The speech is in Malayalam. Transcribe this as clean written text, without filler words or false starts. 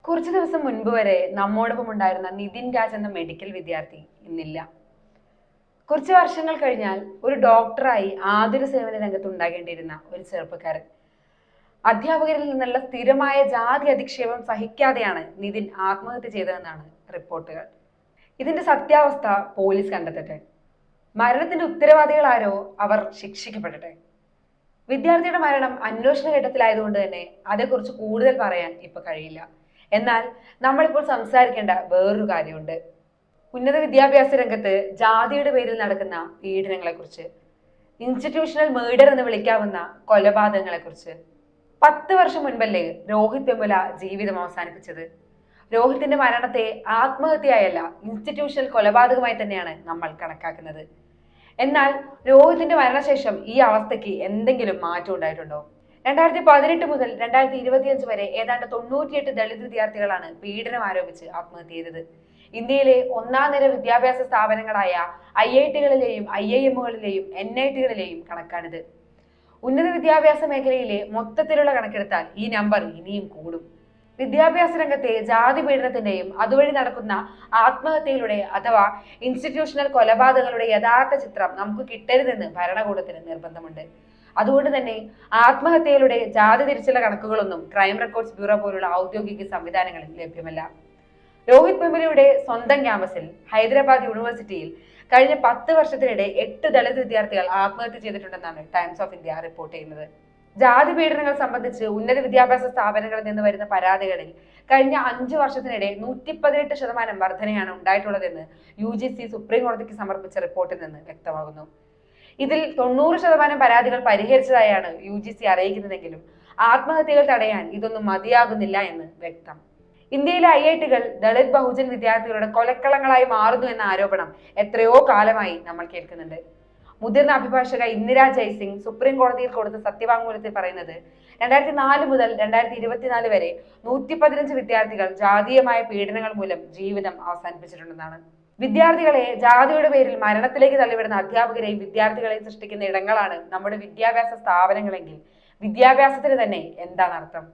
കുറച്ചു ദിവസം മുൻപ് വരെ നമ്മോടൊപ്പം ഉണ്ടായിരുന്ന നിതിൻ രാജ് എന്ന മെഡിക്കൽ വിദ്യാർത്ഥി ഇന്നില്ല. കുറച്ച് വർഷങ്ങൾ കഴിഞ്ഞാൽ ഒരു ഡോക്ടറായി ആതുര സേവന രംഗത്ത് ഉണ്ടാകേണ്ടിയിരുന്ന ഒരു ചെറുപ്പക്കാരൻ. അധ്യാപകരിൽ നിന്നുള്ള സ്ഥിരമായ ജാതി അധിക്ഷേപം സഹിക്കാതെയാണ് നിതിൻ ആത്മഹത്യ ചെയ്തതെന്നാണ് റിപ്പോർട്ടുകൾ. ഇതിന്റെ സത്യാവസ്ഥ പോലീസ് കണ്ടെത്തട്ടെ. മരണത്തിന്റെ ഉത്തരവാദികൾ ആരോ അവർ ശിക്ഷിക്കപ്പെടട്ടെ. വിദ്യാർത്ഥിയുടെ മരണം അന്വേഷണ ഘട്ടത്തിലായതുകൊണ്ട് തന്നെ അതേക്കുറിച്ച് കൂടുതൽ പറയാൻ ഇപ്പൊ കഴിയില്ല. എന്നാൽ നമ്മളിപ്പോൾ സംസാരിക്കേണ്ട വേറൊരു കാര്യമുണ്ട്. ഉന്നത വിദ്യാഭ്യാസ രംഗത്ത് ജാതിയുടെ പേരിൽ നടക്കുന്ന പീഡനങ്ങളെ കുറിച്ച്, ഇൻസ്റ്റിറ്റ്യൂഷണൽ മേർഡർ എന്ന് വിളിക്കാവുന്ന കൊലപാതകങ്ങളെ കുറിച്ച്. 10 വർഷം മുൻപല്ലേ രോഹിത് വെമുല ജീവിതം അവസാനിപ്പിച്ചത്. രോഹിത്തിന്റെ മരണത്തെ ആത്മഹത്യയായല്ല, ഇൻസ്റ്റിറ്റ്യൂഷണൽ കൊലപാതകമായി തന്നെയാണ് നമ്മൾ കണക്കാക്കുന്നത്. എന്നാൽ രോഹിത്തിന്റെ മരണശേഷം ഈ അവസ്ഥയ്ക്ക് എന്തെങ്കിലും മാറ്റം ഉണ്ടായിട്ടുണ്ടോ? 2018 മുതൽ 2025 വരെ ഏതാണ്ട് 98 ദളിത് വിദ്യാർത്ഥികളാണ് പീഡനം ആരോപിച്ച് ആത്മഹത്യ ചെയ്തത്. ഇന്ത്യയിലെ ഒന്നാം നിര വിദ്യാഭ്യാസ സ്ഥാപനങ്ങളായ IIT-കളിലെയും IIM-കളിലെയും NIT-കളിലെയും കണക്കാണിത്. ഉന്നത വിദ്യാഭ്യാസ മേഖലയിലെ മൊത്തത്തിലുള്ള കണക്കെടുത്താൽ ഈ നമ്പർ ഇനിയും കൂടും. വിദ്യാഭ്യാസ രംഗത്തെ ജാതി പീഡനത്തിന്റെയും അതുവഴി നടക്കുന്ന ആത്മഹത്യയിലൂടെ അഥവാ ഇൻസ്റ്റിറ്റ്യൂഷണൽ കൊലപാതകങ്ങളുടെ യഥാർത്ഥ ചിത്രം നമുക്ക് കിട്ടരുതെന്ന് ഭരണകൂടത്തിന് നിർബന്ധമുണ്ട്. അതുകൊണ്ട് തന്നെ ആത്മഹത്യയിലൂടെ ജാതി തിരിച്ചുള്ള കണക്കുകളൊന്നും ക്രൈം റെക്കോർഡ്സ് ബ്യൂറോ പോലുള്ള ഔദ്യോഗിക സംവിധാനങ്ങളിൽ ലഭ്യമല്ല. രോഹിത് വെമുലയുടെ സ്വന്തം ക്യാമ്പസിൽ ഹൈദരാബാദ് യൂണിവേഴ്സിറ്റിയിൽ കഴിഞ്ഞ 10 വർഷത്തിനിടെ 8 ദളിത് വിദ്യാർത്ഥികൾ ആത്മഹത്യ ചെയ്തിട്ടുണ്ടെന്നാണ് ടൈംസ് ഓഫ് ഇന്ത്യ റിപ്പോർട്ട് ചെയ്യുന്നത്. ജാതി പീഡനങ്ങൾ സംബന്ധിച്ച് ഉന്നത വിദ്യാഭ്യാസ സ്ഥാപനങ്ങളിൽ നിന്ന് വരുന്ന പരാതികളിൽ കഴിഞ്ഞ 5 വർഷത്തിനിടെ 118% വർധനയാണ് ഉണ്ടായിട്ടുള്ളതെന്ന് UGC സുപ്രീം കോടതിക്ക് സമർപ്പിച്ച റിപ്പോർട്ടിൽ നിന്ന് വ്യക്തമാകുന്നു. ഇതിൽ 90% പരാതികൾ പരിഹരിച്ചതായാണ് UGC അറിയിക്കുന്നതെങ്കിലും ആത്മഹത്യകൾ തടയാൻ ഇതൊന്നും മതിയാകുന്നില്ല എന്ന് വ്യക്തം. ഇന്ത്യയിലെ IIT-കൾ ദളിത് ബഹുജൻ വിദ്യാർത്ഥികളുടെ കൊലക്കളങ്ങളായി മാറുന്നു എന്ന ആരോപണം എത്രയോ കാലമായി നമ്മൾ കേൾക്കുന്നുണ്ട്. മുതിർന്ന അഭിഭാഷക ഇന്ദിരാ ജയ്സിംഗ് സുപ്രീം കോടതിയിൽ കൊടുത്ത സത്യവാങ്മൂലത്തിൽ പറയുന്നത് 2004 മുതൽ 2024 വരെ 115 വിദ്യാർത്ഥികൾ ജാതീയമായ പീഡനങ്ങൾ മൂലം ജീവിതം അവസാനിപ്പിച്ചിട്ടുണ്ടെന്നാണ്. വിദ്യാർത്ഥികളെ ജാതിയുടെ പേരിൽ മരണത്തിലേക്ക് തള്ളിവിടുന്ന അധ്യാപകരെയും വിദ്യാർത്ഥികളെയും സൃഷ്ടിക്കുന്ന ഇടങ്ങളാണ് നമ്മുടെ വിദ്യാഭ്യാസ സ്ഥാപനങ്ങളെങ്കിൽ വിദ്യാഭ്യാസത്തിന് തന്നെ എന്താണ് അർത്ഥം?